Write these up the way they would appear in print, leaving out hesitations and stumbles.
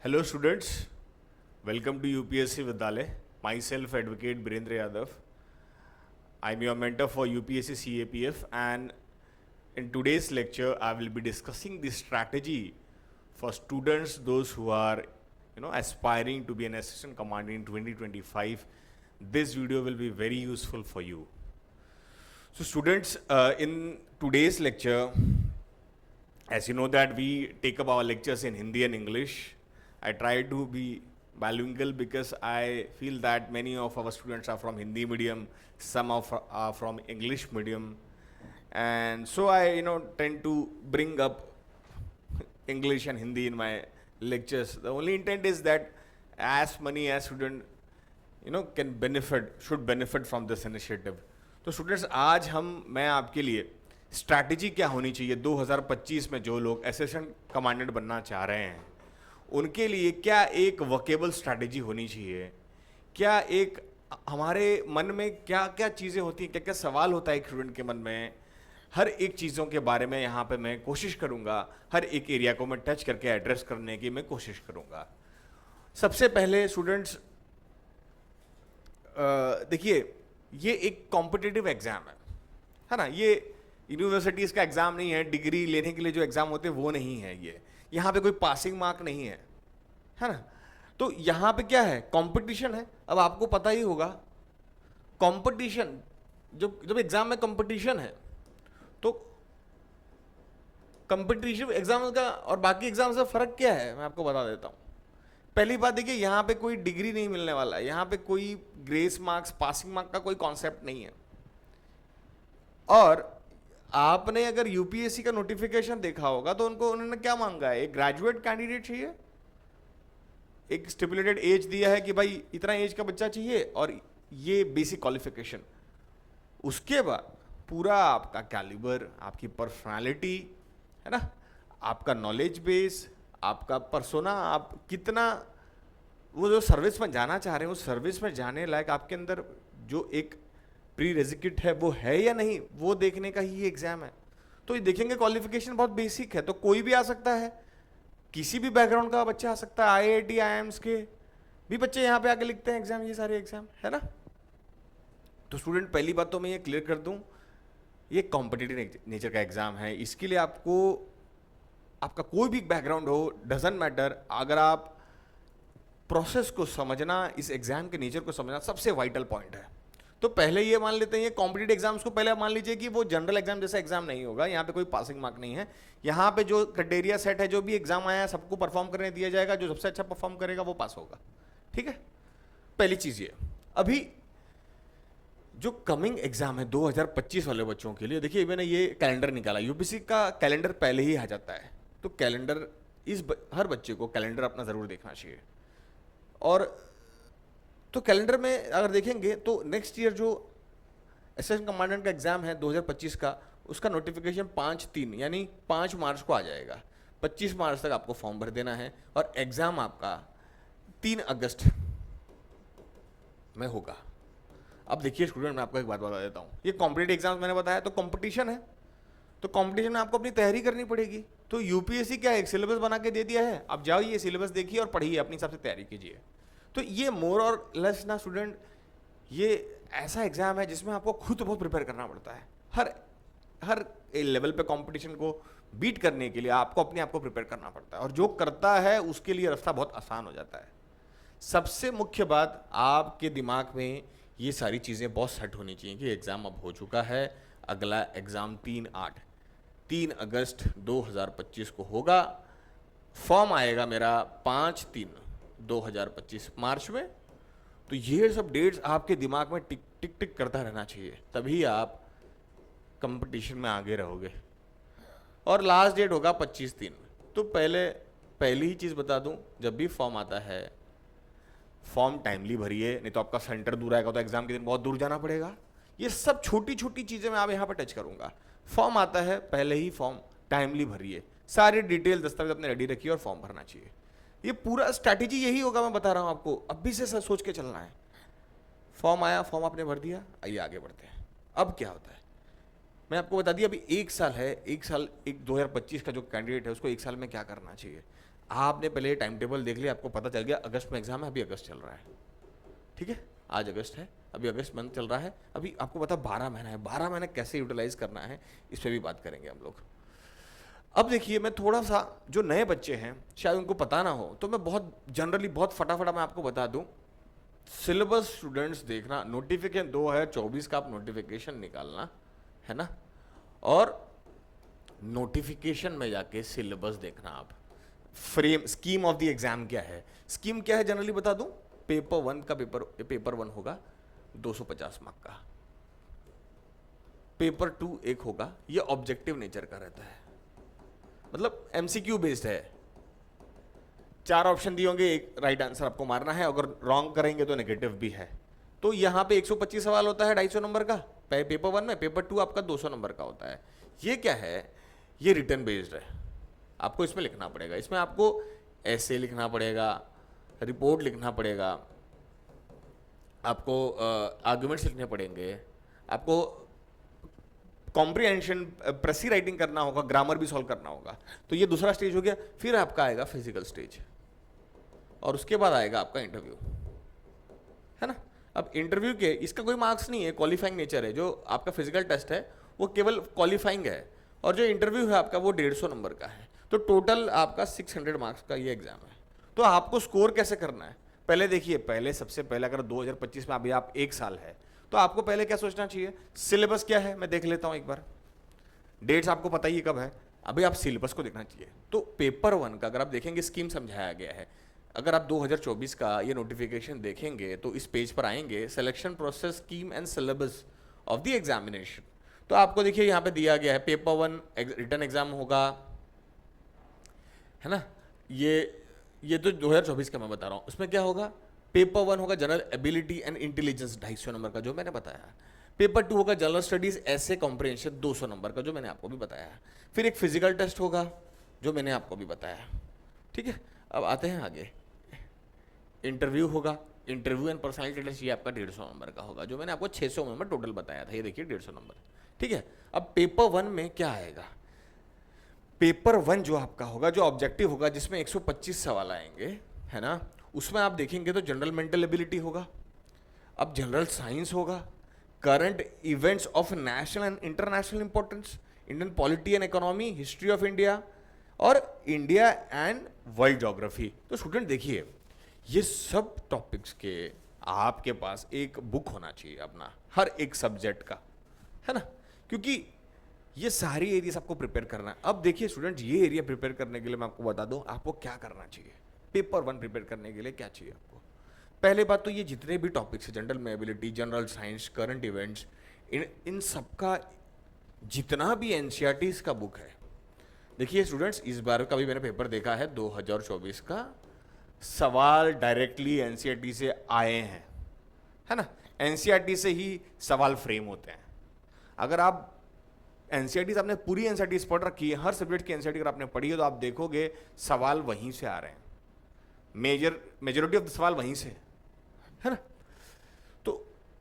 Hello students, welcome to UPSC Vidyalaya. Myself Advocate Birendra Yadav. I'm your mentor for UPSC CAPF, and in today's lecture I will be discussing the strategy for students, those who are aspiring to be an assistant commander in 2025. This video will be very useful for you. So students, in today's lecture, as you know that we take up our lectures in Hindi and English. I try to be bilingual because I feel that many of our students are from Hindi medium, some are from English medium, and so I tend to bring up English and Hindi in my lectures. The only intent is that as many as student should benefit from this initiative. तो students आज मैं आपके लिए strategy क्या होनी चाहिए 2025 में जो लोग असिस्टेंट कमांडेंट बनना चाह रहे हैं उनके लिए क्या एक वर्केबल स्ट्रैटेजी होनी चाहिए, क्या एक हमारे मन में क्या क्या चीज़ें होती हैं, क्या क्या सवाल होता है एक स्टूडेंट के मन में, हर एक चीज़ों के बारे में यहाँ पे मैं कोशिश करूँगा, हर एक एरिया को मैं टच करके एड्रेस करने की मैं कोशिश करूँगा। सबसे पहले स्टूडेंट्स देखिए, ये एक कॉम्पिटिटिव एग्ज़ाम है ना, ये यूनिवर्सिटीज़ का एग्ज़ाम नहीं है, डिग्री लेने के लिए जो एग्ज़ाम होते हैं वो नहीं है, ये यहाँ पे कोई पासिंग मार्क नहीं है ना। तो यहाँ पे क्या है, कंपटीशन है। अब आपको पता ही होगा कंपटीशन, जब एग्ज़ाम में कंपटीशन है तो कंपटीशन एग्ज़ाम का और बाकी एग्ज़ाम से फ़र्क क्या है, मैं आपको बता देता हूँ। पहली बात देखिए, यहाँ पे कोई डिग्री नहीं मिलने वाला है, यहाँ पे कोई ग्रेस मार्क्स पासिंग मार्क का कोई कॉन्सेप्ट नहीं है। और आपने अगर यूपीएससी का नोटिफिकेशन देखा होगा तो उन्होंने क्या मांगा है, एक ग्रेजुएट कैंडिडेट चाहिए, एक स्टिपुलेटेड एज दिया है कि भाई इतना एज का बच्चा चाहिए और ये बेसिक क्वालिफिकेशन। उसके बाद पूरा आपका कैलिबर, आपकी पर्सनालिटी है ना, आपका नॉलेज बेस, आपका पर्सोना, आप कितना वो जो सर्विस में जाना चाह रहे हैं उस सर्विस में जाने लायक आपके अंदर जो एक प्री रेजिक्यूट है वो है या नहीं, वो देखने का ही एग्जाम है। तो ये देखेंगे क्वालिफिकेशन बहुत बेसिक है, तो कोई भी आ सकता है, किसी भी बैकग्राउंड का बच्चा आ सकता है, आईआईटी आईआईएम्स के भी बच्चे यहाँ पे आके लिखते हैं एग्जाम, ये सारे एग्जाम है ना। तो स्टूडेंट पहली बात तो मैं ये क्लियर कर दूं, ये कॉम्पिटिटिव नेचर का एग्जाम है, इसके लिए आपको आपका कोई भी बैकग्राउंड हो डजेंट मैटर, अगर आप प्रोसेस को समझना, इस एग्जाम के नेचर को समझना सबसे वाइटल पॉइंट है। तो पहले ये मान लेते हैं, ये कॉम्पिटिटिव एग्जाम्स को पहले आप मान लीजिए कि वो जनरल एग्जाम जैसा एग्जाम नहीं होगा, यहाँ पे कोई पासिंग मार्क नहीं है, यहाँ पे जो क्राइटेरिया सेट है, जो भी एग्जाम आया है सबको परफॉर्म करने दिया जाएगा, जो सबसे अच्छा परफॉर्म करेगा वो पास होगा, ठीक है। पहली चीज ये, अभी जो कमिंग एग्जाम है 2025 वाले बच्चों के लिए, देखिए मैंने ये कैलेंडर निकाला, यूपीएससी का कैलेंडर पहले ही आ जाता है, तो कैलेंडर हर बच्चे को कैलेंडर अपना जरूर देखना चाहिए। और तो कैलेंडर में अगर देखेंगे तो नेक्स्ट ईयर जो असिस्टेंट कमांडेंट का एग्जाम है 2025 का, उसका नोटिफिकेशन 5/3 यानी 5 मार्च को आ जाएगा। 25 मार्च तक आपको फॉर्म भर देना है और एग्जाम आपका 3 अगस्त में होगा। अब देखिए स्टूडेंट, मैं आपको एक बात बता देता हूँ, ये कॉम्पिटिटिव एग्जाम मैंने बताया तो कंपटीशन है, तो कंपटीशन में आपको अपनी तैयारी करनी पड़ेगी। तो यूपीएससी क्या एक सिलेबस बना के दे दिया है, आप जाइए सिलेबस देखिए और पढ़िए, अपनी हिसाब से तैयारी कीजिए। तो ये मोर और लेस ना स्टूडेंट, ये ऐसा एग्जाम है जिसमें आपको खुद बहुत प्रिपेयर करना पड़ता है। हर लेवल पे कंपटीशन को बीट करने के लिए आपको अपने आप को प्रिपेयर करना पड़ता है, और जो करता है उसके लिए रास्ता बहुत आसान हो जाता है। सबसे मुख्य बात, आपके दिमाग में ये सारी चीज़ें बहुत सेट होनी चाहिए कि एग्ज़ाम अब हो चुका है, अगला एग्ज़ाम 3 अगस्त 2025 को होगा, फॉर्म आएगा मेरा 5/3/2025 मार्च में। तो ये सब डेट्स आपके दिमाग में टिक टिक टिक करता रहना चाहिए, तभी आप कंपटीशन में आगे रहोगे। और लास्ट डेट होगा 25/3। तो पहली ही चीज़ बता दूं, जब भी फॉर्म आता है फॉर्म टाइमली भरिए, नहीं तो आपका सेंटर दूर आएगा तो एग्जाम के दिन बहुत दूर जाना पड़ेगा। ये सब छोटी छोटी चीज़ें मैं आप यहाँ पर टच करूँगा। फॉर्म आता है, पहले ही फॉर्म टाइमली भरिए, सारी डिटेल दस्तावेज अपने रेडी रखिए और फॉर्म भरना चाहिए। ये पूरा स्ट्रैटेजी यही होगा, मैं बता रहा हूँ आपको, अभी से सोच के चलना है। फॉर्म आया, फॉर्म आपने भर दिया, आइए आगे बढ़ते हैं। अब क्या होता है, मैं आपको बता दिया, अभी 1 साल है, 1 साल 2025 का जो कैंडिडेट है उसको 1 साल में क्या करना चाहिए। आपने पहले टाइम टेबल देख लिया, आपको पता चल गया अगस्त में एग्जाम है, अभी अगस्त चल रहा है, ठीक है, आज अगस्त है, अभी अगस्त मंथ चल रहा है, अभी आपको पता 12 महीना है, 12 महीने कैसे यूटिलाइज करना है इस पर भी बात करेंगे हम लोग। अब देखिए, मैं थोड़ा सा, जो नए बच्चे हैं शायद उनको पता ना हो, तो मैं बहुत जनरली बहुत फटाफट मैं आपको बता दूं। सिलेबस स्टूडेंट्स देखना, नोटिफिकेशन 2024 का आप नोटिफिकेशन निकालना है ना, और नोटिफिकेशन में जाके सिलेबस देखना आप। Frame scheme of the exam क्या है, स्कीम क्या है जनरली बता दूं। पेपर 1 का पेपर 1 होगा 250 मार्क का, पेपर 2 एक होगा, ये ऑब्जेक्टिव नेचर का रहता है, मतलब एमसीक्यू बेस्ड है। 4 ऑप्शन दिए होंगे, एक राइट आंसर आपको मारना है, अगर रॉन्ग करेंगे तो नेगेटिव भी है। तो यहाँ पे 125 सवाल होता है 250 नंबर का पेपर 1 में, पेपर 2 आपका 200 नंबर का होता है। ये क्या है, ये रिटर्न बेस्ड है, आपको इसमें लिखना पड़ेगा, इसमें आपको ऐसे लिखना पड़ेगा, रिपोर्ट लिखना पड़ेगा, आपको आर्ग्यूमेंट्स लिखने पड़ेंगे, आपको कॉम्प्रिहेंशन प्रेसी राइटिंग करना होगा, ग्रामर भी सॉल्व करना होगा। तो ये दूसरा स्टेज हो गया। फिर आपका आएगा फिजिकल स्टेज, और उसके बाद आएगा आपका इंटरव्यू, है ना। अब इंटरव्यू के इसका कोई मार्क्स नहीं है, क्वालिफाइंग नेचर है। जो आपका फिजिकल टेस्ट है वो केवल क्वालिफाइंग है, और जो इंटरव्यू है आपका वो 150 नंबर का है। तो टोटल आपका 600 मार्क्स का ये एग्जाम है। तो आपको स्कोर कैसे करना है, पहले देखिए, पहले सबसे पहले अगर 2025 में अभी आप 1 साल है, तो आपको पहले क्या सोचना चाहिए, सिलेबस क्या है मैं देख लेता हूं एक बार। डेट्स आपको पता ही कब है, अभी आप सिलेबस को देखना चाहिए। तो पेपर 1 का अगर आप देखेंगे, स्कीम समझाया गया है। अगर आप 2024 का ये नोटिफिकेशन देखेंगे तो इस पेज पर आएंगे, selection process, scheme and syllabus of the examination. तो आपको देखिए यहाँ पे दिया गया है, पेपर 1 रिटन एग्जाम होगा, है ना। ये तो 2024 का मैं बता रहा हूँ। उसमें क्या होगा, पेपर 1 होगा general ability and intelligence 250 number का, जो मैंने बताया। पेपर 2 होगा जनरल स्टडीज ऐसे कॉम्प्रिहेंशन 200 नंबर का, जो मैंने आपको भी बताया। फिर एक फिजिकल टेस्ट होगा, जो मैंने आपको भी बताया, ठीक है। अब आते हैं आगे, इंटरव्यू होगा, इंटरव्यू एंड पर्सनैलिटी टेस्ट, ये आपका 150 नंबर का होगा, जो मैंने आपको 600 नंबर टोटल बताया था। ये देखिए 150 नंबर, ठीक है। अब पेपर 1 में क्या आएगा, पेपर 1 जो आपका होगा, जो ऑब्जेक्टिव होगा, जिसमें 125 सवाल आएंगे, है ना। उसमें आप देखेंगे तो जनरल मेंटल एबिलिटी होगा, अब जनरल साइंस होगा, current events of national and international importance, Indian polity and economy, history of India, और इंडिया एंड वर्ल्ड ज्योग्राफी। तो स्टूडेंट देखिए, ये सब टॉपिक्स के आपके पास एक बुक होना चाहिए अपना, हर एक सब्जेक्ट का, है ना, क्योंकि ये सारी एरियाज आपको प्रिपेयर करना है। अब देखिए स्टूडेंट, ये एरिया प्रिपेयर करने के लिए मैं आपको बता दूं आपको क्या करना चाहिए। पेपर 1 प्रिपेयर करने के लिए क्या चाहिए आपको, पहले बात तो ये जितने भी टॉपिक्स है, general mobility, general science, current events, इन सबका जितना भी एनसीईआरटीज का बुक है। देखिए स्टूडेंट्स, इस बार का भी मैंने पेपर देखा है 2024 का, सवाल डायरेक्टली एनसीईआरटी से आए हैं, है ना। एनसीईआरटी से ही सवाल फ्रेम होते हैं। अगर आप एनसीईआरटी आपने पूरी एनसीईआरटी पढ़ रखी है, हर सब्जेक्ट की एनसीईआरटी अगर आपने पढ़ी है, तो आप देखोगे सवाल वहीं से आ रहे हैं, मेजोरिटी ऑफ द सवाल वहीं से, है ना। तो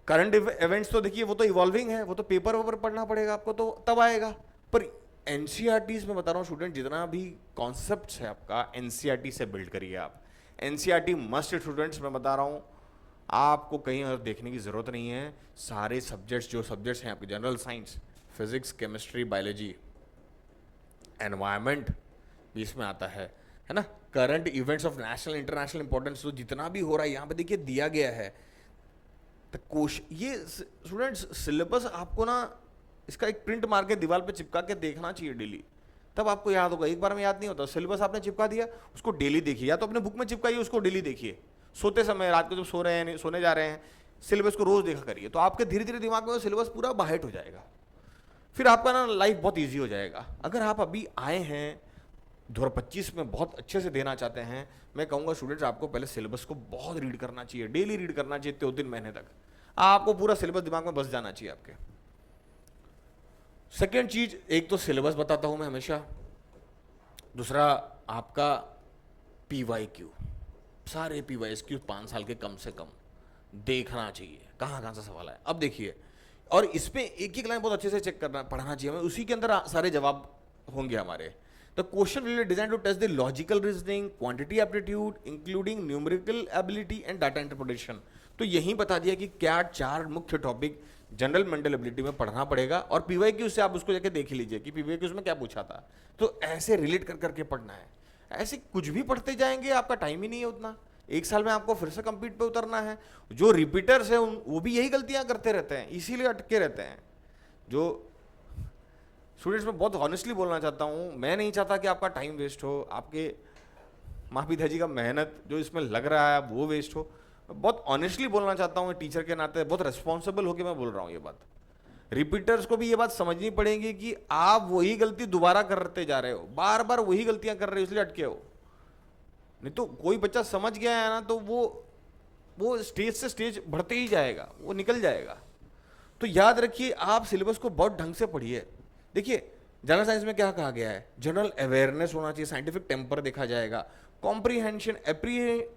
करंट इवेंट्स तो देखिए वो तो इवॉल्विंग है, वो तो पेपर वेपर पढ़ना पड़ेगा आपको, तो तब आएगा। पर एनसीईआरटीज में बता रहा हूँ स्टूडेंट, जितना भी कॉन्सेप्ट है आपका, एनसीईआरटी से बिल्ड करिए आप। एनसीईआरटी मस्ट स्टूडेंट्स, मैं बता रहा हूँ, आपको कहीं और देखने की जरूरत नहीं है। सारे सब्जेक्ट्स, जो सब्जेक्ट्स हैं आपके, general science, physics, chemistry, biology, environment भी इसमें आता है ना। Current events of national international importance, तो जितना भी हो रहा है यहाँ पे देखिए दिया गया है। तो ये स्टूडेंट्स सिलेबस आपको ना, इसका एक प्रिंट मार के दीवार पे चिपका के देखना चाहिए डेली, तब आपको याद होगा। एक बार में याद नहीं होता। सिलेबस आपने चिपका दिया, उसको डेली देखिए, या तो अपने बुक में चिपकाइए, उसको डेली देखिए। सोते समय, रात को जब सो रहे हैं, सोने जा रहे हैं, सिलेबस को रोज देखा करिए, तो आपके धीरे धीरे दिमाग में सिलेबस पूरा बाहर हो जाएगा। फिर आपका ना लाइफ बहुत ईजी हो जाएगा। अगर आप अभी आए हैं 2025 में, बहुत अच्छे से देना चाहते हैं, मैं कहूँगा स्टूडेंट्स आपको पहले सिलेबस को बहुत रीड करना चाहिए, डेली रीड करना चाहिए 3 महीने तक। आपको पूरा सिलेबस दिमाग में बस जाना चाहिए आपके। सेकेंड चीज, एक तो सिलेबस बताता हूं मैं हमेशा, दूसरा आपका PYQ, सारे PYQ 5 साल के कम से कम देखना चाहिए, कहाँ कहाँ से सवाल है। अब देखिए, और इसमें एक एक लाइन बहुत अच्छे से चेक करना, पढ़ना चाहिए हमें, उसी के अंदर सारे जवाब होंगे हमारे। The question will be design to test the logical reasoning, quantity aptitude including numerical ability and data interpretation. तो यही बता दिया कि क्या 4 मुख्य टॉपिक जनरल मेंटल एबिलिटी में पढ़ना पड़ेगा, और पीवाईक्यू से आप उसको जाके देख ही लीजिए कि पीवाईक्यू में क्या पूछा था। तो ऐसे रिलेट कर करके पढ़ना है, ऐसे कुछ भी पढ़ते जाएंगे आपका टाइम ही नहीं है उतना। एक साल में आपको फिर से कंप्लीट पे उतरना है। जो रिपीटर्स है वो भी यही गलतियां करते रहते हैं, इसीलिए अटके रहते हैं। जो स्टूडेंट्स में बहुत ऑनेस्टली बोलना चाहता हूँ, मैं नहीं चाहता कि आपका टाइम वेस्ट हो, आपके माँ पिताजी का मेहनत जो इसमें लग रहा है वो वेस्ट हो। बहुत ऑनेस्टली बोलना चाहता हूँ, टीचर के नाते बहुत रिस्पॉन्सिबल होकर मैं बोल रहा हूँ ये बात। रिपीटर्स को भी ये बात समझनी पड़ेगी कि आप वही गलती दोबारा करते जा रहे हो, बार बार वही गलतियां कर रहे हो, इसलिए अटके हो। नहीं तो कोई बच्चा समझ गया है ना, तो वो स्टेज से स्टेज बढ़ते ही जाएगा, वो निकल जाएगा। तो याद रखिए, आप सिलेबस को बहुत ढंग से पढ़िए। देखिए जनरल साइंस में क्या कहा गया है, जनरल अवेयरनेस होना चाहिए, साइंटिफिक टेम्पर देखा जाएगा, comprehension,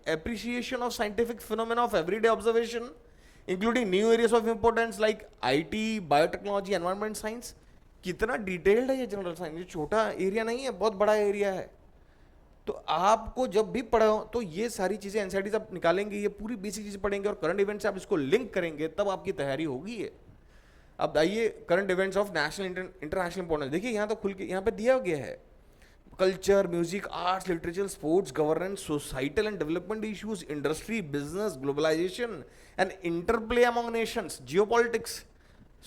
appreciation of scientific phenomena of everyday observation including new areas of importance like IT, biotechnology, environment science. कितना डिटेल्ड है ये जनरल साइंस, ये छोटा एरिया नहीं है, बहुत बड़ा एरिया है। तो आपको जब भी पढ़ो तो ये सारी चीजें एनसीईआरटी आप निकालेंगे, ये पूरी बेसिक चीजें पढ़ेंगे और करंट इवेंट से आप इसको लिंक करेंगे, तब आपकी तैयारी होगी है। अब आइए current events of national international importance, देखिए यहाँ तो खुल के यहाँ पे दिया गया है, culture, music, arts, literature, sports, governance, societal and development issues, industry, business, globalisation and interplay among nations, geopolitics,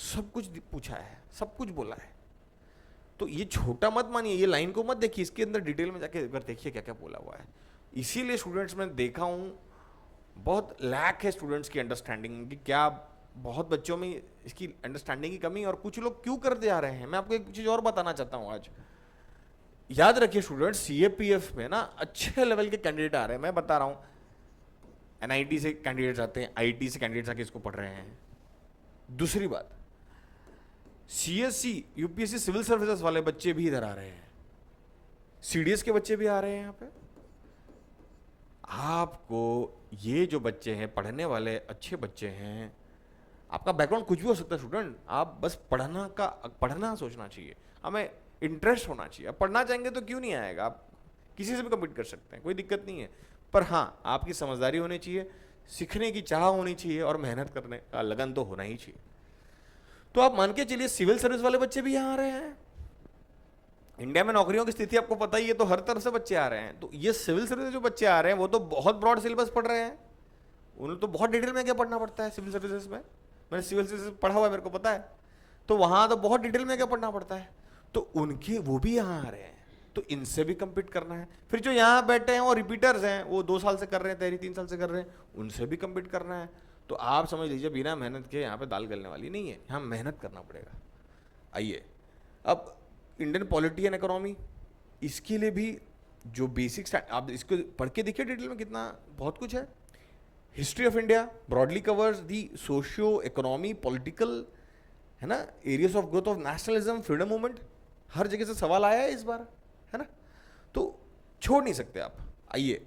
सब कुछ पूछा है, सब कुछ बोला है। तो ये छोटा मत मानिए, ये लाइन को मत देखिए, इसके अंदर डिटेल में जाके एक बार देखिए क्या क्या बोला हुआ है। इसीलिए स्टूडेंट्स में देखा हूँ बहुत लैक है स्टूडेंट्स की अंडरस्टैंडिंग की, क्या बहुत बच्चों में इसकी अंडरस्टैंडिंग की कमी, और कुछ लोग क्यों करते जा रहे हैं। मैं आपको एक चीज़ और बताना चाहता हूँ आज। याद रखिए स्टूडेंट्स, सीएपीएफ में ना अच्छे लेवल के कैंडिडेट आ रहे हैं, मैं बता रहा हूँ। एनआईटी से कैंडिडेट्स आते हैं, आईटी से कैंडिडेट्स आके इसको पढ़ रहे हैं। दूसरी बात, सीएससी, यूपीएससी, सिविल सर्विसेज वाले बच्चे भी इधर आ रहे हैं, सीडीएस के बच्चे भी आ रहे हैं यहाँ पे। आपको ये जो बच्चे हैं पढ़ने वाले अच्छे बच्चे हैं, आपका बैकग्राउंड कुछ भी हो सकता है स्टूडेंट, आप बस पढ़ना सोचना चाहिए, हमें इंटरेस्ट होना चाहिए। आप पढ़ना चाहेंगे तो क्यों नहीं आएगा, आप किसी से भी कम्पीट कर सकते हैं, कोई दिक्कत नहीं है। पर हाँ, आपकी समझदारी होनी चाहिए, सीखने की चाह होनी चाहिए और मेहनत करने का लगन तो होना ही चाहिए। तो आप मान के चलिए सिविल सर्विस वाले बच्चे भी यहाँ आ रहे हैं। इंडिया में नौकरियों की स्थिति आपको पता ही है, तो हर तरफ से बच्चे आ रहे हैं। तो ये सिविल सर्विस जो बच्चे आ रहे हैं वो तो बहुत ब्रॉड सिलेबस पढ़ रहे हैं, उन्हें तो बहुत डिटेल में क्या पढ़ना पड़ता है सिविल सर्विसेज में। मैंने सिविल सर्विसेज पढ़ा हुआ है, मेरे को पता है, तो वहां तो बहुत डिटेल में क्या पढ़ना पड़ता है। तो उनके वो भी यहाँ आ रहे हैं, तो इनसे भी कम्पीट करना है। फिर जो यहाँ बैठे हैं वो रिपीटर्स हैं, वो 2 साल से कर रहे हैं, तैयारी 3 साल से कर रहे हैं, उनसे भी कम्पीट करना है। तो आप समझ लीजिए बिना मेहनत के यहाँ पे दाल गलने वाली नहीं है, यहाँ मेहनत करना पड़ेगा। आइए अब इंडियन पॉलिटी एंड इकोनॉमी, इसके लिए भी जो बेसिक्स आप इसको पढ़ के देखिए डिटेल में, कितना बहुत कुछ है। History of India broadly covers the socio economy political, है ना, areas of growth of nationalism, freedom movement, हर जगह से सवाल आया है इस बार, है ना, तो छोड़ नहीं सकते आप। आइए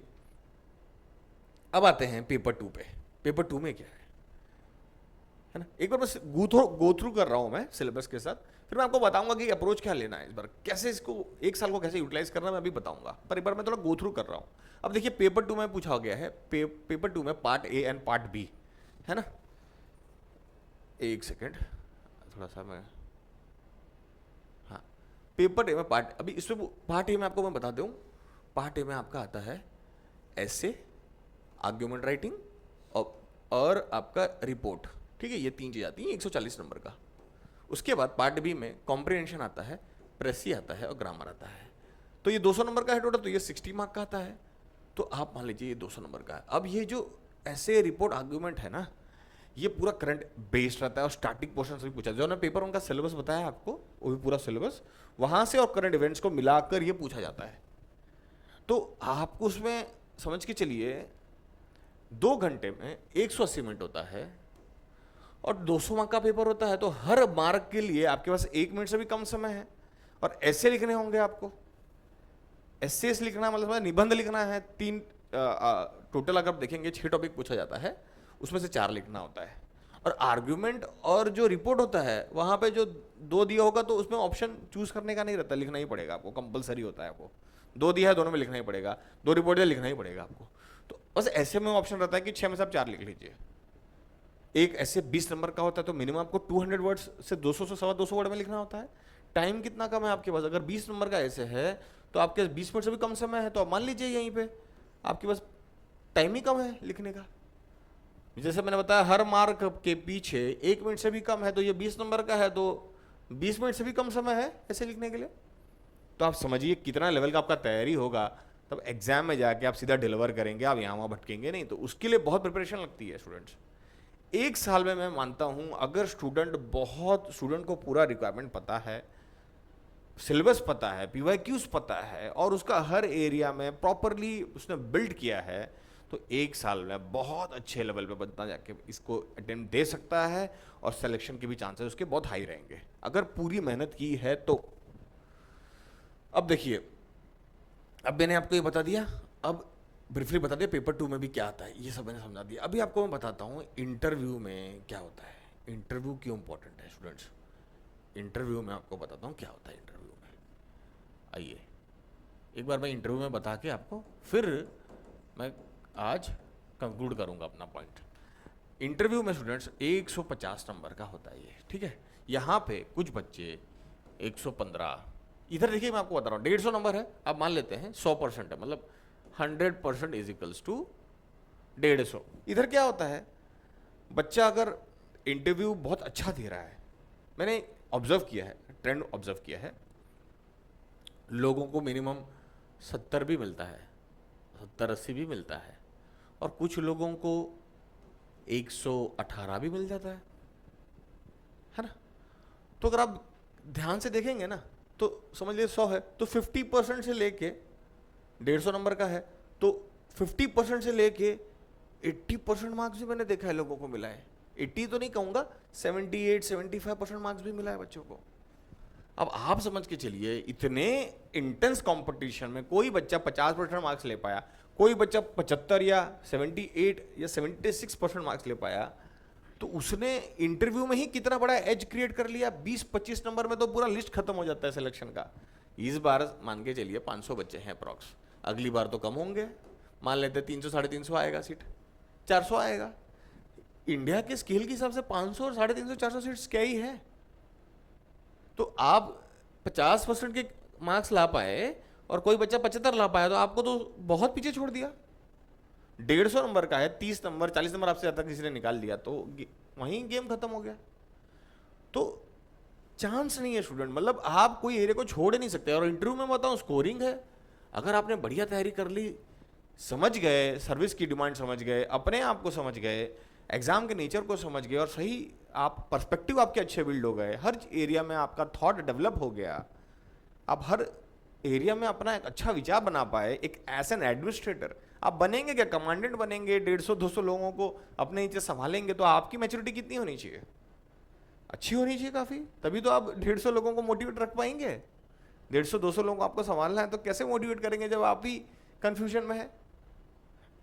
अब आते हैं पेपर 2 पे। पेपर 2 में क्या है ना, एक बार बस गो थ्रू कर रहा हूं मैं सिलेबस के साथ, फिर मैं आपको बताऊंगा कि अप्रोच क्या लेना है इस बार, कैसे इसको एक साल को कैसे यूटिलाइज करना है मैं अभी बताऊंगा। पर एक बार मैं थोड़ा गो थ्रू कर रहा हूं। अब देखिए पेपर 2 में पूछा गया है, पेपर 2 में part A and part B, है ना। एक सेकेंड, थोड़ा सा मैं, हाँ, पेपर ए में पार्ट, अभी इसमें पार्ट ए में आपको मैं बता दूं, पार्ट ए में आपका आता है ऐसे, आर्ग्यूमेंट राइटिंग और आपका रिपोर्ट, ठीक है, ये 3 चीज आती हैं 140 नंबर का। उसके बाद पार्ट बी में कॉम्प्रिहेंशन आता है, प्रेसी आता है और ग्रामर आता है। तो ये 200 नंबर का है टोटल, तो ये 60 मार्क का आता है। तो आप मान लीजिए ये 200 नंबर का है। अब ये जो ऐसे रिपोर्ट आर्ग्यूमेंट है ना, ये पूरा करंट बेस्ड रहता है और स्टार्टिंग पोर्शन से भी पूछा, जो ना पेपर उनका सिलेबस बताया आपको, वो भी पूरा सिलेबस वहां से और करंट इवेंट्स को मिलाकर ये पूछा जाता है। तो आपको उसमें समझ के चलिए 2 घंटे में 180 मिनट होता है और 200 मार्क का पेपर होता है। तो हर मार्क के लिए आपके पास 1 मिनट से भी कम समय है। और ऐसे लिखने होंगे आपको, एसेस लिखना मतलब निबंध लिखना है। 3 टोटल अगर आप देखेंगे 6 टॉपिक पूछा जाता है, उसमें से 4 लिखना होता है। और आर्ग्यूमेंट और जो रिपोर्ट होता है वहां पे जो दो दिया होगा तो उसमें ऑप्शन चूज करने का नहीं रहता, लिखना ही पड़ेगा आपको, कंपलसरी होता है आपको। दो दिया है, दोनों में लिखना ही पड़ेगा, दो रिपोर्ट है, लिखना ही पड़ेगा आपको। तो बस ऐसे में ऑप्शन रहता है कि 6 में से आप 4 लिख लीजिए। एक ऐसे 20 नंबर का होता है तो मिनिमम आपको 200 वर्ड्स से 200 से 250 वर्ड में लिखना होता है। टाइम कितना कम है आपके पास, अगर 20 नंबर का ऐसे है तो आपके 20 मिनट से भी कम समय है, तो आप मान लीजिए यहीं पे आपके पास टाइम ही कम है लिखने का। जैसे मैंने बताया हर मार्क के पीछे 1 मिनट से भी कम है, तो ये 20 नंबर का है तो 20 मिनट से भी कम समय है ऐसे लिखने के लिए। तो आप समझिए कितना लेवल का आपका तैयारी होगा, तब एग्जाम में जाके आप सीधा डिलीवर करेंगे, आप यहाँ वहाँ भटकेंगे नहीं। तो उसके लिए बहुत प्रिपरेशन लगती है स्टूडेंट्स। 1 साल में मैं मानता हूँ अगर स्टूडेंट को पूरा रिक्वायरमेंट पता है, सिलेबस पता है, PYQs पता है और उसका हर एरिया में प्रॉपरली उसने बिल्ड किया है, तो 1 साल में बहुत अच्छे लेवल पे बंदा जाके इसको अटेम्प्ट दे सकता है और सिलेक्शन के भी चांसेस उसके बहुत हाई रहेंगे अगर पूरी मेहनत की है तो। अब देखिए, अब मैंने आपको ये बता दिया, अब ब्रीफली बता दिया पेपर 2 में भी क्या आता है, ये सब मैंने समझा दिया। अभी आपको मैं बताता हूँ इंटरव्यू में क्या होता है, इंटरव्यू क्यों इंपॉर्टेंट है स्टूडेंट्स। इंटरव्यू में आपको बताता हूँ क्या होता है इंटरव्यू में। आइए एक बार मैं इंटरव्यू में बता के आपको फिर मैं आज कंक्लूड करूँगा अपना पॉइंट। इंटरव्यू में स्टूडेंट्स 150 नंबर का होता है ये, ठीक है। यहाँ पे कुछ बच्चे 115, इधर देखिए मैं आपको बता रहा हूँ 150 नंबर है, आप मान लेते हैं 100% है, मतलब 100% इज इक्वल्स टू 150। इधर क्या होता है, बच्चा अगर इंटरव्यू बहुत अच्छा दे रहा है, मैंने ऑब्जर्व किया है, ट्रेंड ऑब्जर्व किया है, लोगों को मिनिमम 70 भी मिलता है, 70-80 भी मिलता है, और कुछ लोगों को 118 भी मिल जाता है ना। तो अगर आप ध्यान से देखेंगे ना तो समझ लीजिए 100 है तो 50% से लेके 150 नंबर का है तो 50% से लेके 80% मार्क्स भी मैंने देखा है लोगों को मिला है। 80 तो नहीं कहूँगा, 78-75% मार्क्स भी मिला है बच्चों को। अब आप समझ के चलिए इतने इंटेंस कंपटीशन में कोई बच्चा 50% मार्क्स ले पाया, कोई बच्चा 75 या 78 या 76% मार्क्स ले पाया, तो उसने इंटरव्यू में ही कितना बड़ा एज क्रिएट कर लिया। 20-25 नंबर में तो पूरा लिस्ट खत्म हो जाता है सिलेक्शन का। इस बार मान के चलिए 500 बच्चे हैं अप्रॉक्स, अगली बार तो कम होंगे, मान लेते 300-350 आएगा सीट, 400 आएगा। इंडिया के स्केल के हिसाब से 500 और 350-400 सीट्स क्या ही है। तो आप 50% के मार्क्स ला पाए और कोई बच्चा 75 ला पाया, तो आपको तो बहुत पीछे छोड़ दिया। 150 नंबर का है, 30 नंबर 40 नंबर आपसे ज़्यादा किसी ने निकाल दिया तो वहीं गेम खत्म हो गया। तो चांस नहीं है स्टूडेंट, मतलब आप कोई एरिया को छोड़ ही नहीं सकते। और इंटरव्यू में बताऊं स्कोरिंग है, अगर आपने बढ़िया तैयारी कर ली, समझ गए सर्विस की डिमांड, समझ गए अपने आप को, समझ गए एग्जाम के नेचर को, समझ गए और सही आप पर्सपेक्टिव आपके अच्छे बिल्ड हो गए, हर एरिया में आपका थॉट डेवलप हो गया, आप हर एरिया में अपना एक अच्छा विचार बना पाए, एक एज एन एडमिनिस्ट्रेटर आप बनेंगे क्या, कमांडेंट बनेंगे, 150-200 लोगों को अपने नीचे संभालेंगे, तो आपकी मैच्योरिटी कितनी होनी चाहिए, अच्छी होनी चाहिए काफ़ी, तभी तो आप 150 लोगों को मोटिवेट रख पाएंगे। 150-200 लोगों को आपको संभालना है तो कैसे मोटिवेट करेंगे जब आप ही कंफ्यूजन में है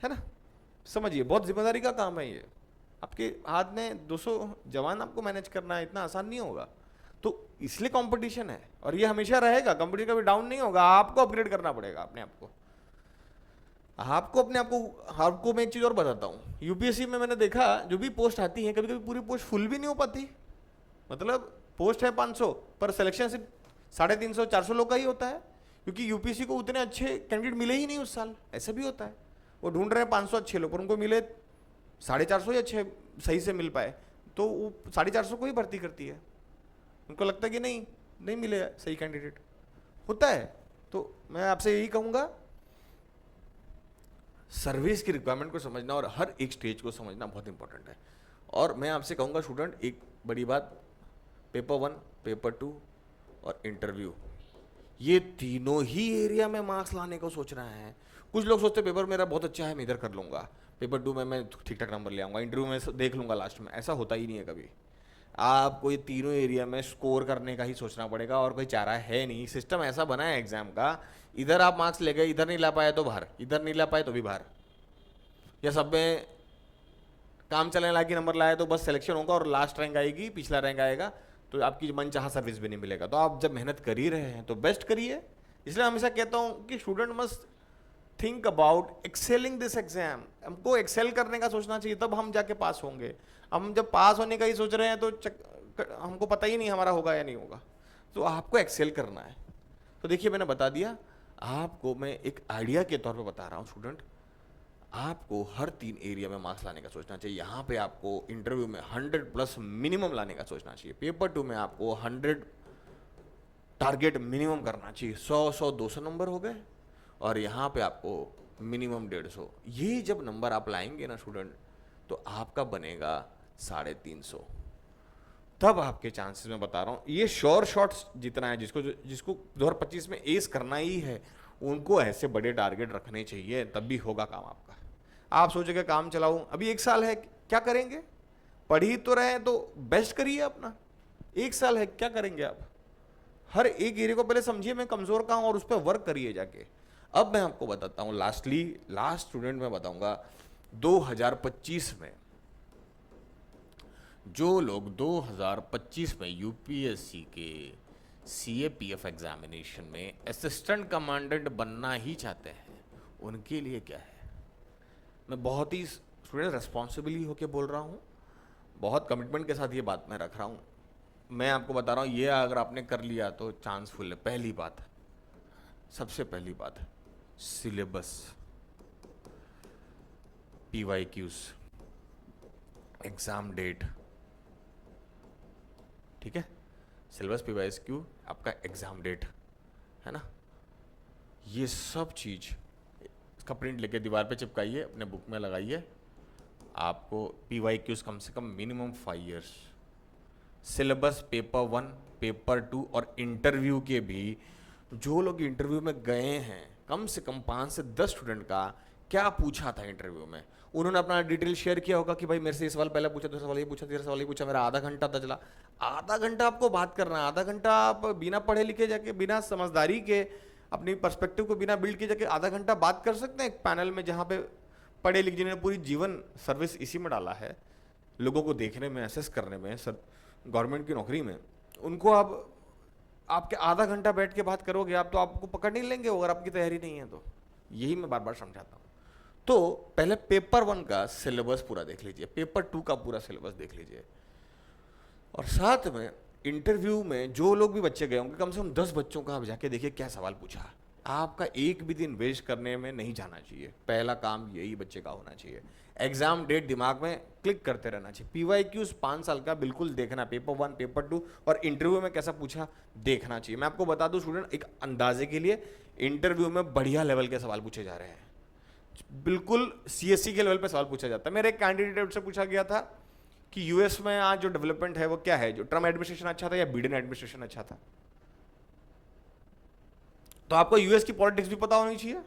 ना। समझिए बहुत जिम्मेदारी का काम है ये, आपके हाथ में 200 जवान आपको मैनेज करना है, इतना आसान नहीं होगा। तो इसलिए कंपटीशन है और ये हमेशा रहेगा, कंपटीशन कभी डाउन नहीं होगा, आपको अपग्रेड करना पड़ेगा अपने आप को, आपको मैं एक चीज़ और बताता हूँ। यूपीएससी में मैंने देखा जो भी पोस्ट आती है, कभी कभी पूरी पोस्ट फुल भी नहीं हो पाती, मतलब पोस्ट है 500 पर सिलेक्शन सिर्फ 350-400 लोग का ही होता है, क्योंकि यूपीएससी को उतने अच्छे कैंडिडेट मिले ही नहीं उस साल। ऐसा भी होता है, वो ढूंढ रहे हैं 500 अच्छे लोग पर उनको मिले 450 ही अच्छे सही से मिल पाए, तो वो 450 को ही भर्ती करती है, उनको लगता है कि नहीं मिले सही कैंडिडेट, होता है। तो मैं आपसे यही कहूँगा सर्विस की रिक्वायरमेंट को समझना और हर एक स्टेज को समझना बहुत इंपॉर्टेंट है। और मैं आपसे कहूँगा स्टूडेंट एक बड़ी बात, पेपर 1, पेपर 2 और इंटरव्यू, ये तीनों ही एरिया में मार्क्स लाने को सोच रहे हैं। कुछ लोग सोचते हैं पेपर मेरा बहुत अच्छा है मैं इधर कर लूँगा, पेपर 2 में मैं ठीक ठाक नंबर ले आऊँगा, इंटरव्यू में देख लूँगा लास्ट में। ऐसा होता ही नहीं है कभी। आपको ये तीनों एरिया में स्कोर करने का ही सोचना पड़ेगा और कोई चारा है नहीं। सिस्टम ऐसा बना है एग्जाम का, इधर आप मार्क्स ले गए, इधर नहीं ला पाए तो बाहर, इधर नहीं ला पाए तो भी बाहर, या सब में काम चलाने लायक नंबर लाया तो बस सिलेक्शन होगा और लास्ट रैंक आएगी, पिछला रैंक आएगा, तो आपकी मन चाहा सर्विस भी नहीं मिलेगा। तो आप जब मेहनत कर ही रहे हैं तो बेस्ट करिए। इसलिए हमेशा कहता हूँ कि student must think about excelling this exam. हमको एक्सेल करने का सोचना चाहिए, तब हम जाके पास होंगे। हम जब पास होने का ही सोच रहे हैं तो हमको पता ही नहीं हमारा होगा या नहीं होगा। तो आपको एक्सेल करना है। तो देखिए मैंने बता दिया आपको, मैं एक आइडिया के तौर पे बता रहा हूँ स्टूडेंट, आपको हर 3 एरिया में मार्क्स लाने का सोचना चाहिए। यहाँ पे आपको इंटरव्यू में 100+ मिनिमम लाने का सोचना चाहिए। पेपर 2 में आपको 100 टारगेट मिनिमम करना चाहिए। 100 200 नंबर हो गए, और यहाँ पे आपको मिनिमम 150। ये जब नंबर आप लाएंगे ना स्टूडेंट, तो आपका बनेगा 350। तब आपके चांसेस मैं बता रहा हूँ, ये श्योर शॉट्स जितना है, जिसको 2025 में एस करना ही है, उनको ऐसे बड़े टारगेट रखने चाहिए, तब भी होगा काम आपका। आप सोचेंगे काम चलाऊं, अभी 1 साल है, क्या करेंगे? पढ़ ही तो रहे हैं तो बेस्ट करिए अपना। 1 साल है, क्या करेंगे आप? हर एक एरिया को पहले समझिए मैं कमजोर कहाँ हूं और उस पर वर्क करिए जाके। अब मैं आपको बताता हूं लास्ट स्टूडेंट में बताऊंगा 2025 में जो लोग 2025 में यूपीएससी के सीएपीएफ एग्जामिनेशन में असिस्टेंट कमांडेंट बनना ही चाहते हैं, उनके लिए क्या है। मैं बहुत ही स्टूडेंट रेस्पॉन्सिबली होके बोल रहा हूँ, बहुत कमिटमेंट के साथ ये बात मैं रख रहा हूँ। मैं आपको बता रहा हूँ, ये अगर आपने कर लिया तो चांस फुल है। पहली बात, सबसे पहली बात, सिलेबस, पीवाईक्यूज, एग्जाम डेट, ठीक है। सिलेबस, पीवाईक्यू, आपका एग्जाम डेट है ना, ये सब चीज इसका प्रिंट लेके दीवार पे चिपकाइए, अपने बुक में लगाइए। आपको पीवाईक्यूज कम से कम minimum 5 years, syllabus paper 1, paper 2 और इंटरव्यू के भी, जो लोग इंटरव्यू में गए हैं, कम से कम 5 से 10 स्टूडेंट का क्या पूछा था इंटरव्यू में, उन्होंने अपना डिटेल शेयर किया होगा कि भाई मेरे से ये सवाल पहले पूछा, दूसरा सवाल ये पूछा, तीसरा सवाल ये पूछा, मेरा आधा घंटा था चला। आधा घंटा आपको बात करना है, आधा घंटा आप बिना पढ़े लिखे जाके, बिना समझदारी के, अपनी पर्सपेक्टिव को बिना बिल्ड किए जाके आधा घंटा बात कर सकते हैं एक पैनल में, जहाँ पे पढ़े लिखे जिन्होंने पूरी जीवन सर्विस इसी में डाला है, लोगों को देखने में, असेस करने में, सर गवर्नमेंट की नौकरी में, उनको आप आपके आधा घंटा बैठ के बात करोगे आप, तो आपको पकड़ नहीं लेंगे अगर आपकी तैयारी नहीं है तो। यही मैं बार बार समझाता हूँ। तो पहले पेपर 1 का सिलेबस पूरा देख लीजिए, पेपर 2 का पूरा सिलेबस देख लीजिए, और साथ में इंटरव्यू में जो लोग भी बच्चे गए होंगे, कम से कम 10 बच्चों का आप जाके देखिए क्या सवाल पूछा। आपका एक भी दिन वेस्ट करने में नहीं जाना चाहिए, पहला काम यही बच्चे का होना चाहिए। एग्जाम डेट दिमाग में क्लिक करते रहना चाहिए। पीवाईक्यूज 5 साल का बिल्कुल देखना, पेपर 1, पेपर 2 और इंटरव्यू में कैसा पूछा देखना चाहिए। मैं आपको बता दूं स्टूडेंट, एक अंदाजे के लिए, इंटरव्यू में बढ़िया लेवल के सवाल पूछे जा रहे हैं, बिल्कुल सीएससी के लेवल पे सवाल पूछा जाता है। मेरे एक कैंडिडेट से पूछा गया था कि यूएस में आज जो डेवलपमेंट है वो क्या है, जो ट्रम्प एडमिनिस्ट्रेशन अच्छा था या बिडेन एडमिनिस्ट्रेशन अच्छा था। तो आपको यूएस की पॉलिटिक्स भी पता होनी चाहिए।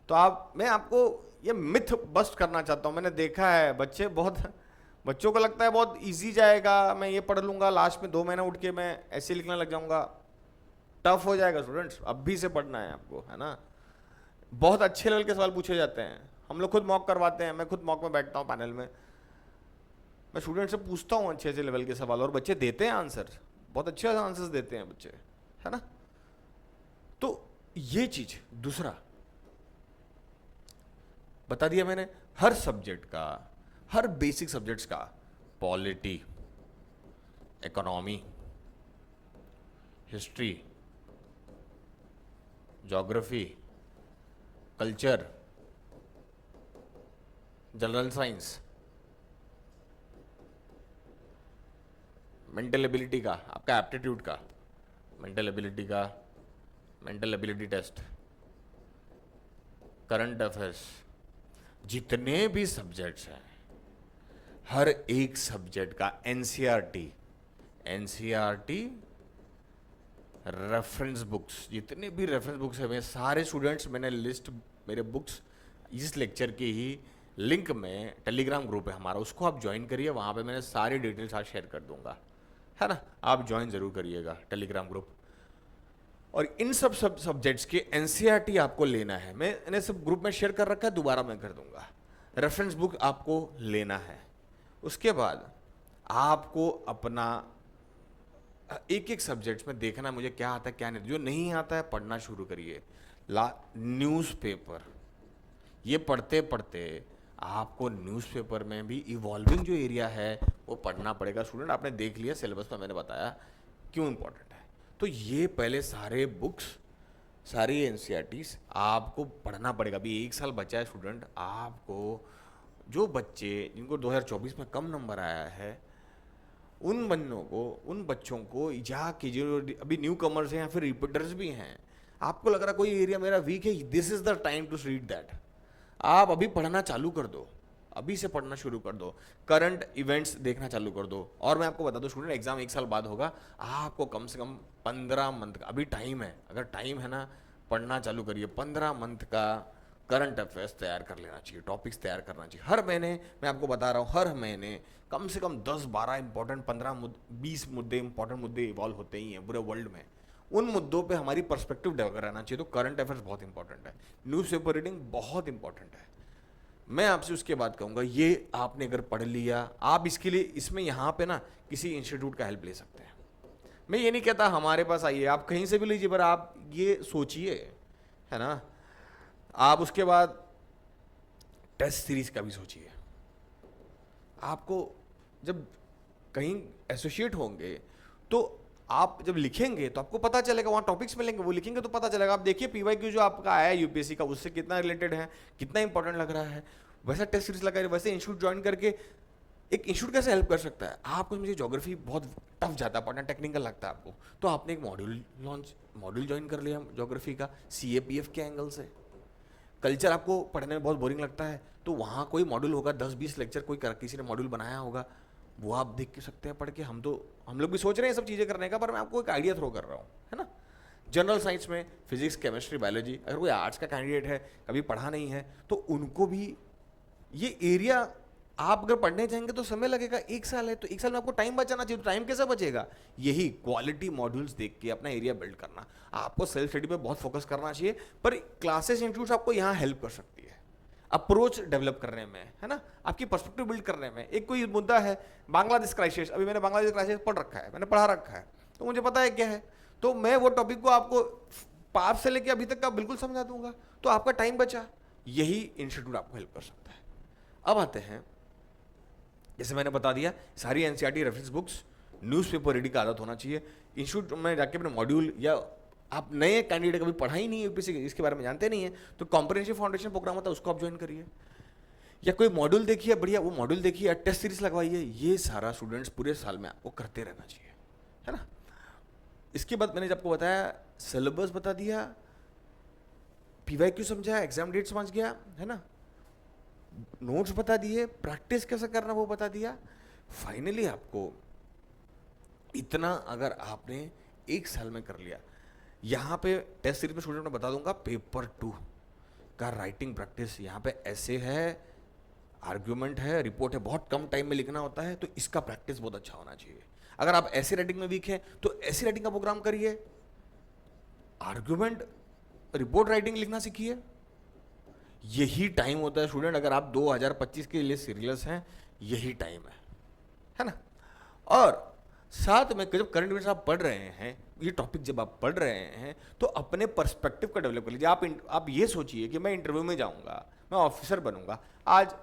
तो मैं आपको ये मिथ बस्ट करना चाहता हूं। मैंने देखा है बच्चों को लगता है बहुत इजी जाएगा, मैं ये पढ़ लूंगा, लास्ट में 2 महीना उठ के मैं ऐसे लिखने लग जाऊंगा। टफ हो जाएगा स्टूडेंट्स, अभी से पढ़ना है आपको, है ना। बहुत अच्छे लेवल के सवाल पूछे जाते हैं, हम लोग खुद मॉक करवाते हैं, मैं खुद मॉक में बैठता हूँ पैनल में, मैं स्टूडेंट से पूछता हूँ अच्छे लेवल के सवाल, और बच्चे देते हैं आंसर, बहुत अच्छे आंसर्स देते हैं बच्चे, है ना। तो ये चीज, दूसरा बता दिया मैंने, हर सब्जेक्ट का, हर बेसिक सब्जेक्ट्स का, polity, economy, history, geography, culture, general science, mental ability का, आपका एप्टीट्यूड का, मेंटल एबिलिटी का, mental ability test, current affairs, जितने भी सब्जेक्ट्स हैं, हर एक सब्जेक्ट का एनसीईआरटी, रेफरेंस बुक्स, जितने भी रेफरेंस बुक्स है, मैं सारे स्टूडेंट्स, मैंने लिस्ट, मेरे बुक्स इस लेक्चर की ही लिंक में टेलीग्राम ग्रुप है हमारा, उसको आप ज्वाइन करिए, वहाँ पे मैंने सारी डिटेल्स आज शेयर कर दूंगा, है ना। आप ज्वाइन जरूर करिएगा टेलीग्राम ग्रुप। और इन सब सब्जेक्ट्स के एनसीईआरटी आपको लेना है, मैं इन्हें सब ग्रुप में शेयर कर रखा है, दोबारा मैं कर दूंगा। रेफरेंस बुक आपको लेना है। उसके बाद आपको अपना एक एक सब्जेक्ट्स में देखना है मुझे क्या आता है क्या नहीं, जो नहीं आता है पढ़ना शुरू करिए। न्यूज़पेपर, ये पढ़ते पढ़ते आपको न्यूज़पेपर में भी इवॉल्विंग जो एरिया है वो पढ़ना पड़ेगा। स्टूडेंट आपने देख लिया सिलेबस में मैंने बताया क्यों इंपॉर्टेंट है। तो ये पहले सारे बुक्स, सारी एनसीईआरटीज आपको पढ़ना पड़ेगा। अभी 1 साल बचा है स्टूडेंट, आपको जो बच्चे जिनको 2024 में कम नंबर आया है उन बच्चों को जाके जो अभी न्यू कमर्स हैं या फिर रिपीटर्स भी हैं, आपको लग रहा कोई एरिया मेरा वीक है, this is the time to read that. आप अभी पढ़ना चालू कर दो, अभी से पढ़ना शुरू कर दो, करंट इवेंट्स देखना चालू कर दो। और मैं आपको बता दूं स्टूडेंट, एग्जाम 1 साल बाद होगा, आपको कम से कम 15 मंथ का अभी टाइम है। अगर टाइम है ना, पढ़ना चालू करिए। 15 मंथ का करंट अफेयर्स तैयार कर लेना चाहिए, टॉपिक्स तैयार करना चाहिए। हर महीने मैं आपको बता रहा हूँ, हर महीने कम से कम 10-12 इंपॉर्टेंट 15-20 मुद्दे, इंपॉर्टेंट मुद्दे इवॉल्व होते ही हैं पूरे वर्ल्ड में। उन मुद्दों पे हमारी पर्सपेक्टिव डेवलप रहना चाहिए। तो करंट अफेयर्स बहुत इंपॉर्टेंट है, न्यूज़पेपर रीडिंग बहुत इंपॉर्टेंट है। मैं आपसे उसके बाद कहूँगा, ये आपने अगर पढ़ लिया, आप इसके लिए इसमें यहाँ पे ना किसी इंस्टीट्यूट का हेल्प ले सकते हैं। मैं ये नहीं कहता हमारे पास आइए, आप कहीं से भी लीजिए, पर आप ये सोचिए, है ना। आप उसके बाद टेस्ट सीरीज का भी सोचिए। आपको जब कहीं एसोसिएट होंगे तो आप जब लिखेंगे तो आपको पता चलेगा, वहाँ टॉपिक्स मिलेंगे, वो लिखेंगे तो पता चलेगा। आप देखिए पीवाईक्यू जो आपका आया है यूपीएससी का, उससे कितना रिलेटेड है, कितना इंपॉर्टेंट लग रहा है। वैसा टेस्ट सीरीज लगा, वैसे इंस्टीट्यूट ज्वाइन करके एक इंस्टीट्यूट कैसे हेल्प कर सकता है आपको। मुझे ज्योग्राफी बहुत टफ जाता है पढ़ना, टेक्निकल लगता है आपको, तो आपने एक मॉड्यूल ज्वाइन कर लिया ज्योग्राफी का, CAPF के एंगल से। कल्चर आपको पढ़ने में बहुत बोरिंग लगता है, तो वहाँ कोई मॉड्यूल होगा, 10-20 लेक्चर कोई किसी ने मॉड्यूल बनाया होगा, वो आप देख सकते हैं पढ़ के। हम लोग भी सोच रहे हैं सब चीज़ें करने का, पर मैं आपको एक आइडिया थ्रो कर रहा हूँ, है ना। जनरल साइंस में फिजिक्स, केमिस्ट्री, बायोलॉजी, अगर कोई आर्ट्स का कैंडिडेट है, कभी पढ़ा नहीं है, तो उनको भी ये एरिया आप अगर पढ़ने जाएंगे तो समय लगेगा। 1 साल है, तो 1 साल में आपको टाइम बचाना चाहिए। तो टाइम कैसे बचेगा? यही क्वालिटी मॉड्यूल्स देख के अपना एरिया बिल्ड करना। आपको सेल्फ स्टडी पे बहुत फोकस करना चाहिए, पर क्लासेस इंस्टीट्यूट आपको यहाँ हेल्प कर सकती है अप्रोच डेवलप करने में, है ना, आपकी पर्सपेक्टिव बिल्ड करने में। एक कोई मुद्दा है बांग्लादेश क्राइसिस, अभी मैंने बांग्लादेश क्राइसिस पढ़ रखा है, मैंने पढ़ा रखा है, तो मुझे पता है क्या है, तो मैं वो टॉपिक को आपको पार से लेके अभी तक का बिल्कुल समझा दूंगा, तो आपका टाइम बचा। यही इंस्टीट्यूट आपको हेल्प कर सकता है। अब आते हैं, जैसे मैंने बता दिया, सारी NCERT reference books, newspaper reading का आदत होना चाहिए। इंस्टीट्यूट में जाके अपने मॉड्यूल, या आप नए कैंडिडेट कभी पढ़ा ही नहीं है यूपीएससी, इसके बारे में जानते नहीं है, तो कॉम्प्रिहेंसिव फाउंडेशन प्रोग्राम होता है, उसको आप ज्वाइन करिए, या कोई मॉड्यूल देखिए बढ़िया, वो मॉड्यूल देखिए, या टेस्ट सीरीज लगवाइए। ये सारा स्टूडेंट्स पूरे साल में आपको करते रहना चाहिए, है ना। इसके बाद मैंने आपको बताया, सिलेबस बता दिया, पीवाईक्यू समझाया, एग्जाम डेट समझ गया, है ना, नोट्स बता दिए, प्रैक्टिस कैसे करना वो बता दिया। फाइनली आपको इतना अगर आपने 1 साल में कर लिया, यहाँ पे टेस्ट सीरीज में स्टूडेंट में बता दूंगा, पेपर 2 का राइटिंग प्रैक्टिस, यहाँ पे ऐसे है, आर्ग्यूमेंट है, रिपोर्ट है, बहुत कम टाइम में लिखना होता है, तो इसका प्रैक्टिस बहुत अच्छा होना चाहिए। अगर आप ऐसे राइटिंग में वीक हैं तो ऐसी राइटिंग का प्रोग्राम करिए, आर्ग्यूमेंट, रिपोर्ट राइटिंग लिखना सीखिए। यही टाइम होता है स्टूडेंट, अगर आप 2025 के लिए सीरियस हैं, यही टाइम है ना। और साथ में जब करंट अफेयर्स आप पढ़ रहे हैं, ये टॉपिक जब आप पढ़ रहे हैं, तो अपने पर्सपेक्टिव का डेवलप कर लीजिए। आप ये सोचिए कि मैं इंटरव्यू में जाऊंगा, मैं ऑफिसर बनूंगा। आज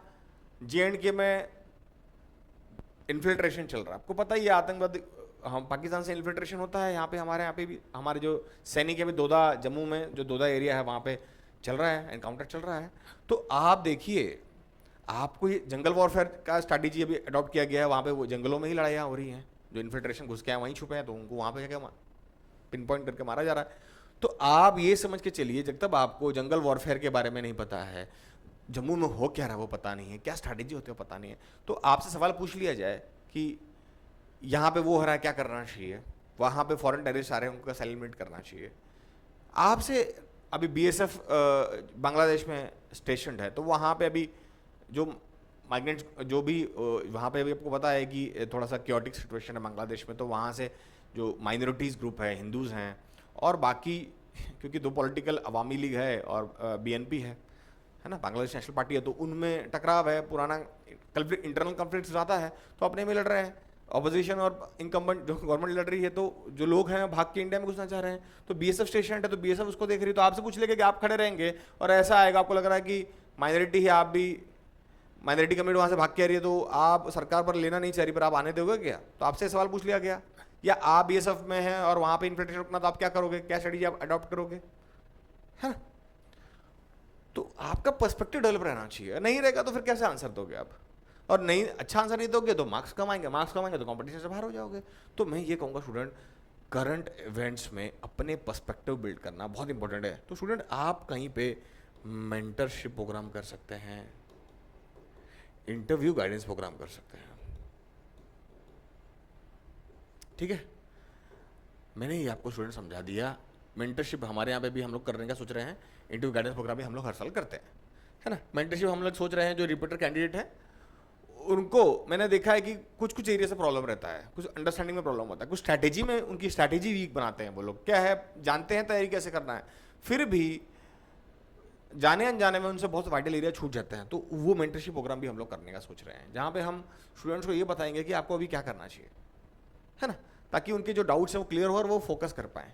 JNK में इन्फिल्ट्रेशन चल रहा है, आपको पता ही है, आतंकवादी, हम पाकिस्तान से इन्फिल्ट्रेशन होता है। हमारे यहाँ पे भी हमारे जो सैनिक है, दोदा, जम्मू में जो दोदा एरिया है, वहाँ पे चल रहा है, एनकाउंटर चल रहा है। तो आप देखिए, आपको ये जंगल वॉरफेयर का स्ट्रैटेजी अभी अडॉप्ट किया गया है, वहाँ पे वो जंगलों में ही लड़ाइयाँ हो रही हैं, जो इन्फिल्ट्रेशन घुस के वहीं छुपे हैं, तो उनको वहाँ पे क्या पिन पॉइंट करके मारा जा रहा है। तो आप ये समझ के चलिए, जब तक आपको जंगल वॉरफेयर के बारे में नहीं पता है, जम्मू में हो क्या रहा है वो पता नहीं है, क्या स्ट्रैटेजी होती है वो पता नहीं है, तो आपसे सवाल पूछ लिया जाए कि यहाँ पे वो हो रहा है, क्या करना चाहिए, वहाँ पे फॉरेन टेररिस्ट आ रहे हैं, उनका सेटलमेंट करना चाहिए। आपसे अभी BSF बांग्लादेश में स्टेशन है, तो वहाँ पे अभी जो माइग्रेंट्स जो भी वहाँ पे अभी आपको पता है कि थोड़ा सा क्योटिक सिचुएशन है बांग्लादेश में, तो वहाँ से जो माइनॉरिटीज़ ग्रुप है, हिंदूज़ हैं, और बाकी क्योंकि 2 पॉलिटिकल, अवामी लीग है और BNP है, है ना, बांग्लादेश नेशनल पार्टी है तो उनमें टकराव है, पुराना इंटरनल कॉन्फ्लिक्ट ज़्यादा है, तो अपने में लड़ रहे हैं। ऑपोजिशन और इनकम्बेंट जो गवर्नमेंट लड़ रही है, तो जो लोग हैं भाग के इंडिया में घुसना चाह रहे हैं, तो बीएसएफ स्टेशन है तो बीएसएफ उसको देख रही है, तो आपसे पूछ लेगा कि आप खड़े रहेंगे और ऐसा आएगा आपको लग रहा है कि माइनॉरिटी है, आप भी माइनॉरिटी कम्युनिटी वहाँ से भाग के आ रही है, तो आप सरकार पर लेना नहीं चाह रही, पर आप आने दोगे क्या? तो आपसे सवाल पूछ लिया गया। या आप बीएसएफ में हैं और वहाँ पे इन्फिल्ट्रेशन रुकना, तो आप क्या करोगे, क्या स्ट्रेटेजी आप अडॉप्ट करोगे, है ना? तो आपका पर्सपेक्टिव डेवलप रहना चाहिए, नहीं रहेगा तो फिर कैसे आंसर दोगे आप? और नहीं, अच्छा आंसर नहीं दोगे तो मार्क्स कम आएंगे तो कंपटीशन से बाहर हो जाओगे। तो मैं ये कहूँगा स्टूडेंट, करंट इवेंट्स में अपने पर्सपेक्टिव बिल्ड करना बहुत इंपॉर्टेंट है। तो स्टूडेंट आप कहीं पे मेंटरशिप प्रोग्राम कर सकते हैं, इंटरव्यू गाइडेंस प्रोग्राम कर सकते हैं, ठीक है? मैंने ये आपको स्टूडेंट समझा दिया। मेंटरशिप हमारे यहाँ पे भी हम लोग करने का सोच रहे हैं, इंटरव्यू गाइडेंस प्रोग्राम भी हम लोग हर साल करते हैं, है ना? मेंटरशिप हम लोग सोच रहे हैं जो रिपीटर कैंडिडेट हैं उनको मैंने देखा है कि कुछ कुछ एरिया से प्रॉब्लम रहता है, कुछ अंडरस्टैंडिंग में प्रॉब्लम होता है, कुछ स्ट्रैटेजी में उनकी स्ट्रैटेजी वीक बनाते हैं वो लोग। क्या है, जानते हैं तैयारी कैसे करना है, फिर भी जाने अनजाने में उनसे बहुत वाइटल एरिया छूट जाते हैं। तो वो मेंटरशिप प्रोग्राम भी हम लोग करने का सोच रहे हैं, जहाँ पे हम स्टूडेंट्स को ये बताएंगे कि आपको अभी क्या करना चाहिए, है ना, ताकि उनके जो डाउट्स हैं वो क्लियर हो और वो फोकस कर पाएँ।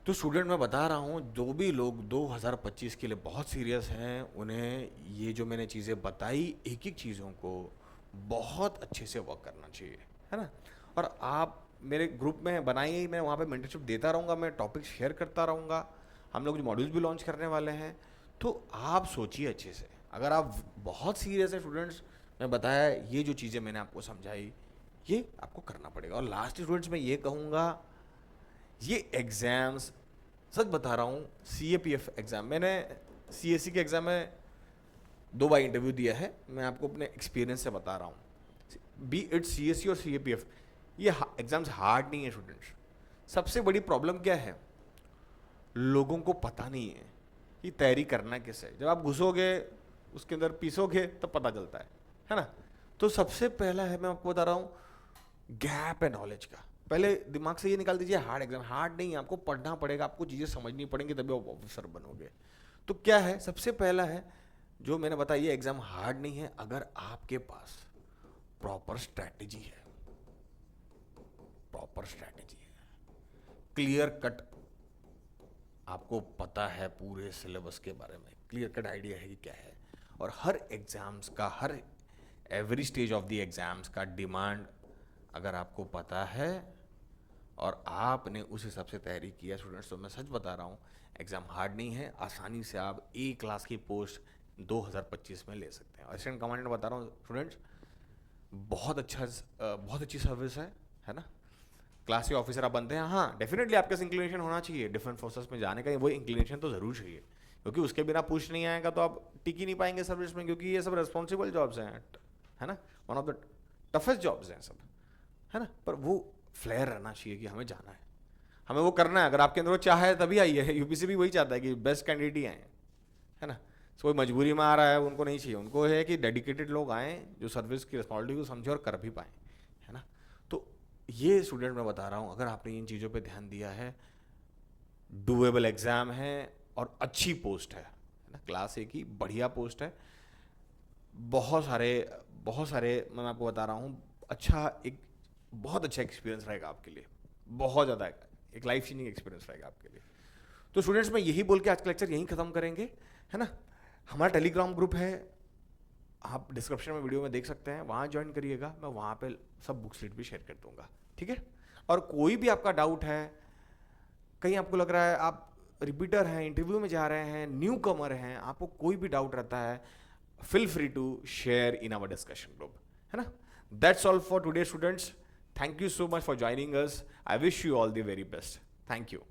तो स्टूडेंट मैं बता रहा हूँ, जो भी लोग 2025 के लिए बहुत सीरियस हैं, उन्हें ये जो मैंने चीज़ें बताई, एक एक चीज़ों को बहुत अच्छे से वर्क करना चाहिए, है ना? और आप मेरे ग्रुप में बनाइए, मैं वहाँ पे मेंटरशिप देता रहूँगा, मैं टॉपिक शेयर करता रहूँगा, हम लोग मॉड्यूल्स भी लॉन्च करने वाले हैं। तो आप सोचिए अच्छे से, अगर आप बहुत सीरियस है स्टूडेंट्स, मैं बताया ये जो चीज़ें मैंने आपको समझाई, ये आपको करना पड़ेगा। और लास्ट स्टूडेंट्स मैं ये कहूँगा, ये एग्ज़ाम्स सच बता रहा हूँ, CAPF एग्ज़ाम, मैंने CSE के एग्ज़ाम में 2 बार इंटरव्यू दिया है, मैं आपको अपने एक्सपीरियंस से बता रहा हूँ। बी इट CSE और CAPF, ये एग्ज़ाम्स हार्ड नहीं है स्टूडेंट्स। सबसे बड़ी प्रॉब्लम क्या है, लोगों को पता नहीं है कि तैयारी करना कैसे है। जब आप घुसोगे उसके अंदर पीसोगे तब पता चलता है ना? तो सबसे पहला है, मैं आपको बता रहा हूँ, गैप है नॉलेज का। पहले दिमाग से ये निकाल दीजिए, हार्ड एग्जाम हार्ड नहीं है, आपको पढ़ना पड़ेगा, आपको चीज़ें समझनी पड़ेंगी तभी आप ऑफिसर बनोगे। तो क्या है, सबसे पहला है जो मैंने बताया, ये एग्जाम हार्ड नहीं है अगर आपके पास प्रॉपर स्ट्रैटेजी है, प्रॉपर स्ट्रैटेजी है, क्लियर कट आपको पता है पूरे सिलेबस के बारे में, क्लियर कट आइडिया है कि क्या है, और हर एग्जाम्स का, हर every stage of the exams का डिमांड अगर आपको पता है और आपने उस हिसाब से तैयारी किया स्टूडेंट्स, तो मैं सच बता रहा हूँ, एग्ज़ाम हार्ड नहीं है, आसानी से आप A क्लास की पोस्ट 2025 में ले सकते हैं। असिस्टेंट कमांडेंट बता रहा हूँ स्टूडेंट्स, बहुत अच्छी सर्विस है ना? क्लास के ऑफिसर आप बनते हैं, हाँ डेफिनेटली आपके इंक्लिनेशन होना चाहिए डिफरेंट फोर्सेस में जाने का, वो इंक्लिनेशन तो ज़रूर चाहिए, क्योंकि उसके बिना पुश नहीं आएगा तो आप टिक ही नहीं पाएंगे सर्विस में, क्योंकि ये सब रिस्पॉन्सिबल जॉब्स हैं, है ना, one of the toughest jobs हैं सब, है ना? पर वो फ्लेयर रहना चाहिए कि हमें जाना है, हमें वो करना है। अगर आपके अंदर वो चाह है तभी आइए, UPSC भी वही चाहता है कि बेस्ट कैंडिडेट ही आए, है ना? कोई मजबूरी में आ रहा है उनको नहीं चाहिए, उनको है कि डेडिकेटेड लोग आएँ जो सर्विस की रिस्पॉन्सिबिलिटी को समझे और कर भी पाएँ, है ना? तो ये स्टूडेंट मैं बता रहा हूँ, अगर आपने इन चीज़ों पे ध्यान दिया है, डूएबल एग्ज़ाम है और अच्छी पोस्ट है ना, क्लास A की बढ़िया पोस्ट है, बहुत सारे मैं आपको बता रहा हूँ, एक बहुत अच्छा एक्सपीरियंस रहेगा आपके लिए, बहुत ज़्यादा एक लाइफ चेंजिंग एक्सपीरियंस रहेगा आपके लिए। तो स्टूडेंट्स मैं यही बोल के आज का लेक्चर यहीं ख़त्म करेंगे, है ना? हमारा टेलीग्राम ग्रुप है, आप डिस्क्रिप्शन में वीडियो में देख सकते हैं, वहाँ ज्वाइन करिएगा, मैं वहाँ पे सब बुक्स लीड भी शेयर कर दूँगा, ठीक है? और कोई भी आपका डाउट है, कहीं आपको लग रहा है आप रिपीटर हैं, इंटरव्यू में जा रहे हैं, न्यू कमर हैं, आपको कोई भी डाउट रहता है, feel free to share in our discussion group, है ना? That's all for today, students. Thank you so much for joining us. I wish you all the very best. Thank you.